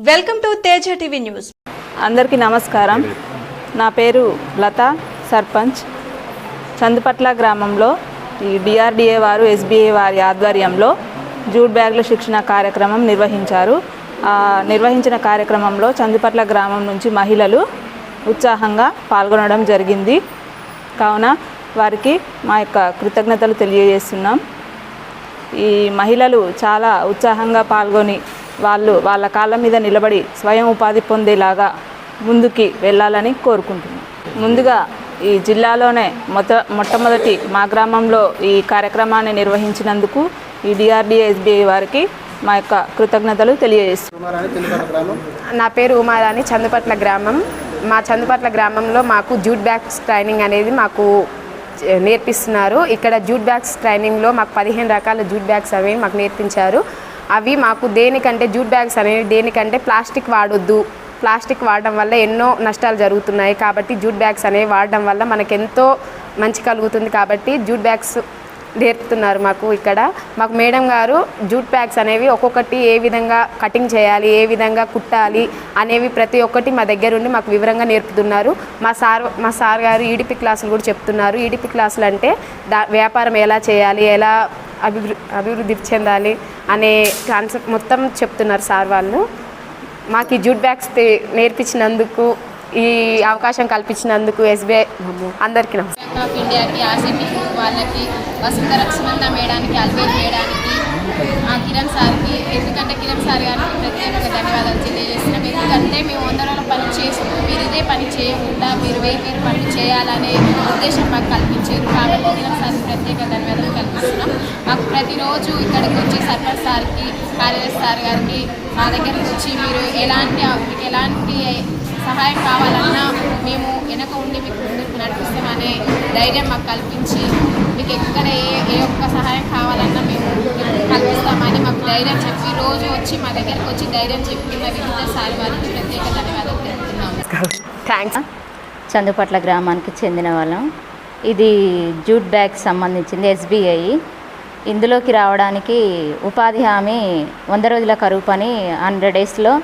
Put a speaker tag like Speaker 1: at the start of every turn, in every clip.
Speaker 1: Welcome to Teja TV news.
Speaker 2: అందరికీ నమస్కారం. నా పేరు లత, సర్పంచ్. చందుపట్ల గ్రామంలో ఈ డిఆర్డిఏ వారు ఎస్బీఐ వారి ఆధ్వర్యంలో జూట్ బ్యాగుల శిక్షణ కార్యక్రమం నిర్వహించారు. నిర్వహించిన కార్యక్రమంలో చందుపట్ల గ్రామం నుంచి మహిళలు ఉత్సాహంగా పాల్గొనడం జరిగింది. కావున వారికి మా యొక్క కృతజ్ఞతలు తెలియజేస్తున్నాం. ఈ మహిళలు చాలా ఉత్సాహంగా పాల్గొని వాళ్ళ కాళ్ళ మీద నిలబడి స్వయం ఉపాధి పొందేలాగా ముందుకి వెళ్ళాలని కోరుకుంటున్నాం. ముందుగా ఈ జిల్లాలోనే మొట్టమొదటి మా గ్రామంలో ఈ కార్యక్రమాన్ని నిర్వహించినందుకు ఈ డిఆర్డిఏ ఎస్బీఐ వారికి మా యొక్క కృతజ్ఞతలు తెలియజేస్తున్నాం.
Speaker 3: నా పేరు ఉమారాణి, చందుపట్ల గ్రామం. మా చందుపట్ల గ్రామంలో మాకు జూట్ బ్యాగ్స్ ట్రైనింగ్ అనేది మాకు నేర్పిస్తున్నారు. ఇక్కడ జూట్ బ్యాగ్స్ ట్రైనింగ్లో మాకు 15 రకాల జూట్ బ్యాగ్స్ అవి మాకు నేర్పించారు. అవి మాకు దేనికంటే జూట్ బ్యాగ్స్ అనేవి దేనికంటే ప్లాస్టిక్ వాడొద్దు, ప్లాస్టిక్ వాడడం వల్ల ఎన్నో నష్టాలు జరుగుతున్నాయి. కాబట్టి జూట్ బ్యాగ్స్ అనేవి వాడడం వల్ల మనకెంతో మంచి కలుగుతుంది. కాబట్టి జూట్ బ్యాగ్స్ నేర్పుతున్నారు మాకు. ఇక్కడ మాకు మేడం గారు జూట్ బ్యాగ్స్ అనేవి ఒక్కొక్కటి ఏ విధంగా కటింగ్ చేయాలి, ఏ విధంగా కుట్టాలి అనేవి ప్రతి ఒక్కటి మా దగ్గర ఉండి మాకు వివరంగా నేర్పుతున్నారు. మా సార్ గారు ఈడిపి క్లాసులు కూడా చెప్తున్నారు. ఈడిపి క్లాసులు అంటే వ్యాపారం ఎలా చేయాలి, ఎలా అభివృద్ధి చెందాలి అనే కాన్సెప్ట్ మొత్తం చెప్తున్నారు సార్ వాళ్ళు. మాకు ఈ జూట్ బ్యాగ్స్ నేర్పించినందుకు, ఈ అవకాశం కల్పించినందుకు ఎస్బీఐ అందరికీ
Speaker 4: బ్యాంక్ ఆఫ్ ఇండియాకి, ఆర్సీబీ వాళ్ళకి, వసుంధర సునంద మేడానికి, అల్వేల్ మేడానికి, కిరణ్ సార్కి, ఎందుకంటే కిరణ్ సార్ గారికి ప్రత్యేకంగా ధన్యవాదాలు తెలియజేస్తున్నాం. ఎందుకంటే మేము 100 రోజుల పని చేస్తూ మీరు ఇదే పని చేయకుండా మీరు వేరు పనులు చేయాలనే ఉద్దేశం మాకు కల్పించారు. కాబట్టి కిరణ్ సార్కి ప్రత్యేక ధన్యవాదాలు కల్పిస్తున్నాం. మాకు ప్రతిరోజు ఇక్కడికి వచ్చి సర్పంచ్ సార్కి, కార్యదర్శి సార్ గారికి మా దగ్గరికి వచ్చి మీరు ఎలాంటి సహాయం కావాలన్నా మేము వెనక ఉండి మీకు ముందుకు నడిపిస్తామనే ధైర్యం మాకు కల్పించి, మీకు ఎక్కడ ఏ ఒక్క సహాయం కావాలన్నా మేము కల్పిస్తామని మాకు ధైర్యం చెప్పి, రోజు వచ్చి మా దగ్గరికి వచ్చి ధైర్యం చెప్పిన వివిధ సార్ వారికి ప్రత్యేక ధన్యవాదాలు తెలుపుతున్నాము.
Speaker 3: థ్యాంక్స్.
Speaker 5: చందుపట్ల గ్రామానికి చెందిన వాళ్ళం. ఇది జూట్ బ్యాగ్ సంబంధించింది ఎస్బీఐ. ఇందులోకి రావడానికి ఉపాధి హామీ 100 రోజుల కరువు పని 100 డేస్లో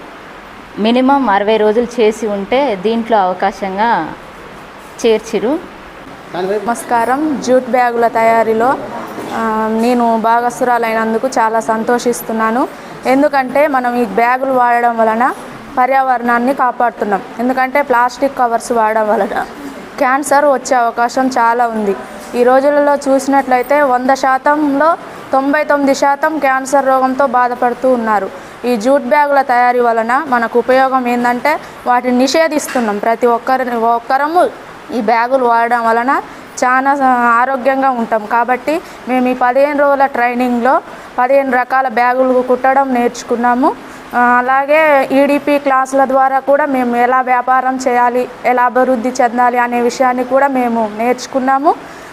Speaker 5: మినిమం 60 రోజులు చేసి ఉంటే దీంట్లో అవకాశంగా చేర్చిరు.
Speaker 6: నమస్కారం. జూట్ బ్యాగుల తయారీలో నేను భాగస్వరాలైనందుకు చాలా సంతోషిస్తున్నాను. ఎందుకంటే మనం ఈ బ్యాగులు వాడడం వలన పర్యావరణాన్ని కాపాడుతున్నాం. ఎందుకంటే ప్లాస్టిక్ కవర్స్ వాడడం వలన క్యాన్సర్ వచ్చే అవకాశం చాలా ఉంది. ఈ రోజులలో చూసినట్లయితే 100%లో 99% క్యాన్సర్ రోగంతో బాధపడుతూ ఉన్నారు. ఈ జూట్ బ్యాగుల తయారీ వలన మనకు ఉపయోగం ఏంటంటే వాటిని నిషేధిస్తున్నాం. ప్రతి ఒక్కరము ఈ బ్యాగులు వాడడం వలన చాలా ఆరోగ్యంగా ఉంటాం. కాబట్టి మేము ఈ 15 రోజుల ట్రైనింగ్లో 15 రకాల బ్యాగులు కుట్టడం నేర్చుకున్నాము. అలాగే ఈడిపి క్లాసుల ద్వారా కూడా మేము ఎలా వ్యాపారం చేయాలి, ఎలా అభివృద్ధి చెందాలి అనే విషయాన్ని కూడా మేము నేర్చుకున్నాము.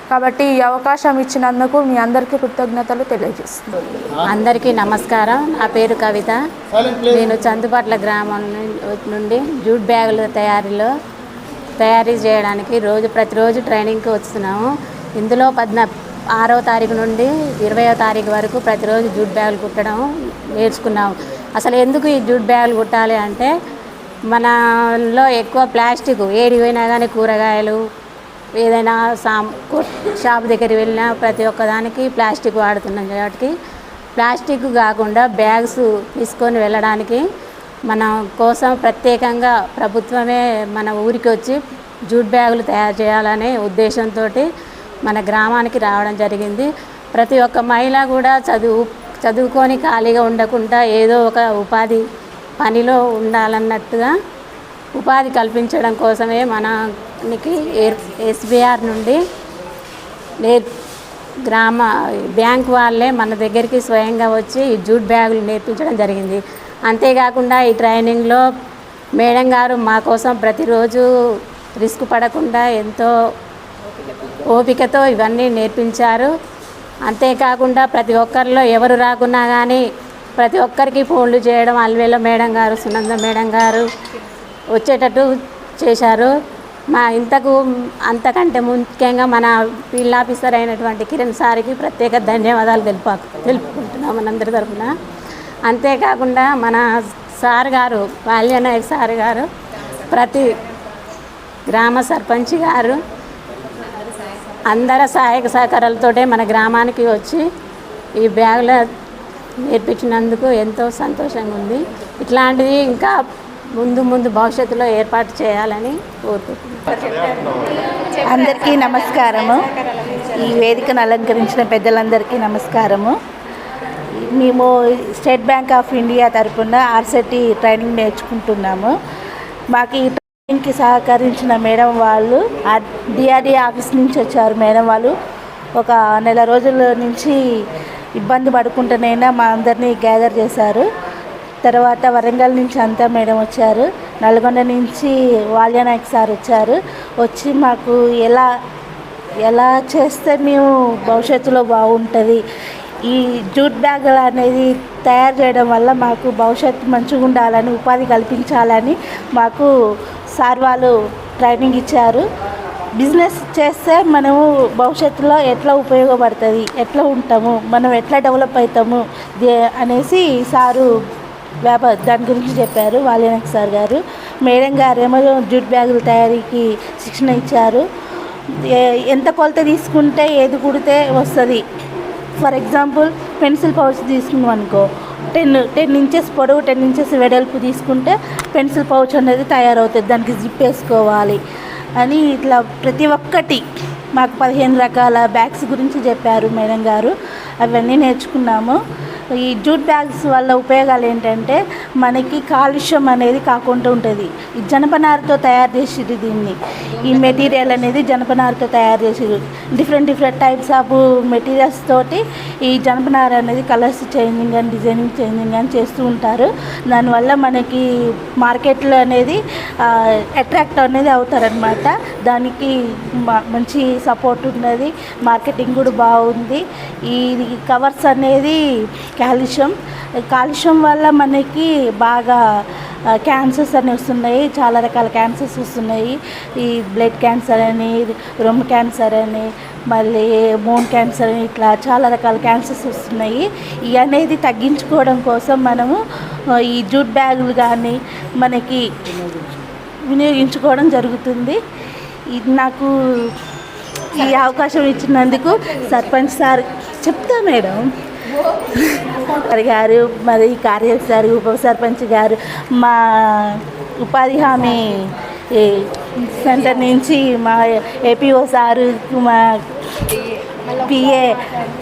Speaker 6: కాబట్టి ఈ అవకాశం ఇచ్చినందుకు మీ అందరికీ కృతజ్ఞతలు తెలియజేస్తున్నాను.
Speaker 5: అందరికీ నమస్కారం. నా పేరు కవిత. నేను చందుపట్ల గ్రామం నుండి జూట్ బ్యాగుల తయారీ చేయడానికి ప్రతిరోజు ట్రైనింగ్కి వస్తున్నాము. ఇందులో 6వ తారీఖు నుండి 20వ తారీఖు వరకు ప్రతిరోజు జూట్ బ్యాగులు కుట్టడం నేర్చుకున్నాము. అసలు ఎందుకు ఈ జూట్ బ్యాగులు కుట్టాలి అంటే మనలో ఎక్కువ ప్లాస్టిక్ ఏడి పోయినా కానీ కూరగాయలు ఏదైనా షాప్ దగ్గరికి వెళ్ళినా ప్రతి ఒక్కదానికి ప్లాస్టిక్ వాడుతున్నాం. కాబట్టి ప్లాస్టిక్ కాకుండా బ్యాగ్స్ తీసుకొని వెళ్ళడానికి మన కోసం ప్రత్యేకంగా ప్రభుత్వమే మన ఊరికి వచ్చి జూట్ బ్యాగులు తయారు చేయాలనే ఉద్దేశంతో మన గ్రామానికి రావడం జరిగింది. ప్రతి ఒక్క మహిళ కూడా చదువుకొని ఖాళీగా ఉండకుండా ఏదో ఒక ఉపాధి పనిలో ఉండాలన్నట్టుగా ఉపాధి కల్పించడం కోసమే మనకి ఎస్బీఆర్ నుండి బ్యాంక్ వాళ్ళే మన దగ్గరికి స్వయంగా వచ్చి జూట్ బ్యాగులు నేర్పించడం జరిగింది. అంతేకాకుండా ఈ ట్రైనింగ్లో మేడం గారు మా కోసం ప్రతిరోజు రిస్క్ పడకుండా ఎంతో ఓపికతో ఇవన్నీ నేర్పించారు. అంతేకాకుండా ప్రతి ఒక్కరిలో ఎవరు రాకున్నా కానీ ప్రతి ఒక్కరికి ఫోన్లు చేయడం అల్వేలో మేడం గారు, సునంద మేడం గారు వచ్చేటట్టు చేశారు. అంతకంటే ముఖ్యంగా మన ఫీల్డ్ ఆఫీసర్ అయినటువంటి కిరణ్ సార్కి ప్రత్యేక ధన్యవాదాలు తెలుపుకుంటున్నాం మనందరి తరఫున. అంతేకాకుండా మన సార్ గారు బాల్యనాయక్ సార్ గారు ప్రతి గ్రామ సర్పంచ్ గారు అందరి సహాయక సహకారాలతోటే మన గ్రామానికి వచ్చి ఈ బ్యాగుల నేర్పించినందుకు ఎంతో సంతోషంగా ఉంది. ఇట్లాంటివి ఇంకా ముందు ముందు భవిష్యత్తులో ఏర్పాటు చేయాలని కోరుకుంటున్నాను.
Speaker 7: అందరికీ నమస్కారము. ఈ వేదికను అలంకరించిన పెద్దలందరికీ నమస్కారము. మేము స్టేట్ బ్యాంక్ ఆఫ్ ఇండియా తరఫున ఆర్సెటి ట్రైనింగ్ నేర్చుకుంటున్నాము. మాకు ఈ ట్రైనింగ్కి సహకరించిన మేడం వాళ్ళు డిఆర్డీఏ ఆఫీస్ నుంచి వచ్చారు. మేడం వాళ్ళు ఒక నెల రోజుల నుంచి ఇబ్బంది పడుకుంటూనైనా మా అందరినీ గ్యాదర్ చేశారు. తర్వాత వరంగల్ నుంచి అంతా మేడం వచ్చారు. నల్గొండ నుంచి వాల్యానాయక్ సార్ వచ్చారు. వచ్చి మాకు ఎలా చేస్తే మేము భవిష్యత్తులో బాగుంటుంది, ఈ జూట్ బ్యాగులు అనేది తయారు చేయడం వల్ల మాకు భవిష్యత్తు మంచిగా ఉండాలని, ఉపాధి కల్పించాలని మాకు సార్ వాళ్ళు ట్రైనింగ్ ఇచ్చారు. బిజినెస్ చేస్తే మనము భవిష్యత్తులో ఎట్లా ఉపయోగపడుతుంది, ఎట్లా ఉంటాము, మనం ఎట్లా డెవలప్ అవుతాము అనేసి సారు దాని గురించి చెప్పారు. వాల్యానాయక్ సార్ గారు. మేడం గారు ఏమో జూట్ బ్యాగుల తయారీకి శిక్షణ ఇచ్చారు. ఎంత కొలత తీసుకుంటే ఏది కుడితే వస్తుంది. ఫర్ ఎగ్జాంపుల్ పెన్సిల్ పౌచ్ తీసుకున్నాం అనుకో, 10 ఇంచెస్ పొడవు 10 ఇంచెస్ వెడల్పు తీసుకుంటే పెన్సిల్ పౌచ్ అనేది తయారవుతుంది. దానికి జిప్ వేసుకోవాలి అని ఇట్లా ప్రతి ఒక్కటి మాకు 15 రకాల బ్యాగ్స్ గురించి చెప్పారు మేడం గారు. అవన్నీ నేర్చుకున్నాము. ఈ జూట్ బ్యాగ్స్ వల్ల ఉపయోగాలు ఏంటంటే మనకి కాలుష్యం అనేది కాకుండా ఉంటుంది. ఈ జనపనారతో తయారు చేసిరు దీన్ని. ఈ మెటీరియల్ అనేది జనపనారతో తయారు చేసిరు. డిఫరెంట్ టైప్స్ ఆఫ్ మెటీరియల్స్ తోటి ఈ జనపనార అనేది కలర్స్ చేంజింగ్ అని డిజైనింగ్ చేంజింగ్ అని చేస్తూ ఉంటారు. దానివల్ల మనకి మార్కెట్లో అనేది అట్రాక్ట్ అనేది అవుతారనమాట. దానికి మంచి సపోర్ట్ ఉన్నది. మార్కెటింగ్ కూడా బాగుంది. ఈ కవర్స్ అనేది కాలుష్యం వల్ల మనకి బాగా క్యాన్సర్స్ అని వస్తున్నాయి. చాలా రకాల క్యాన్సర్స్ వస్తున్నాయి. ఈ బ్లడ్ క్యాన్సర్ అని, రొమ్ము క్యాన్సర్ అని, మళ్ళీ బోన్ క్యాన్సర్ అని, ఇట్లా చాలా రకాల క్యాన్సర్స్ వస్తున్నాయి. ఇవి అనేది తగ్గించుకోవడం కోసం మనము ఈ జూట్ బ్యాగులు కానీ మనకి వినియోగించుకోవడం జరుగుతుంది. ఇది నాకు ఈ అవకాశం ఇచ్చినందుకు సర్పంచ్ సార్ చెప్తా మేడం గారు, మరి కార్యదర్శి గారు, ఉప సర్పంచ్ గారు, మా ఉపాధి హామీ సెంటర్ నుంచి మా ఏపీఓ సారు, మా పిఏ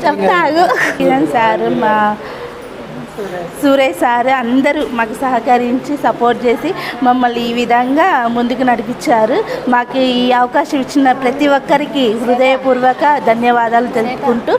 Speaker 7: చెప్తారు కిరణ్ సారు, మా సురేష్ సార్ అందరూ మాకు సహకరించి సపోర్ట్ చేసి మమ్మల్ని ఈ విధంగా ముందుకు నడిపించారు. మాకు ఈ అవకాశం ఇచ్చిన ప్రతి ఒక్కరికి హృదయపూర్వక ధన్యవాదాలు తెలుపుకుంటూ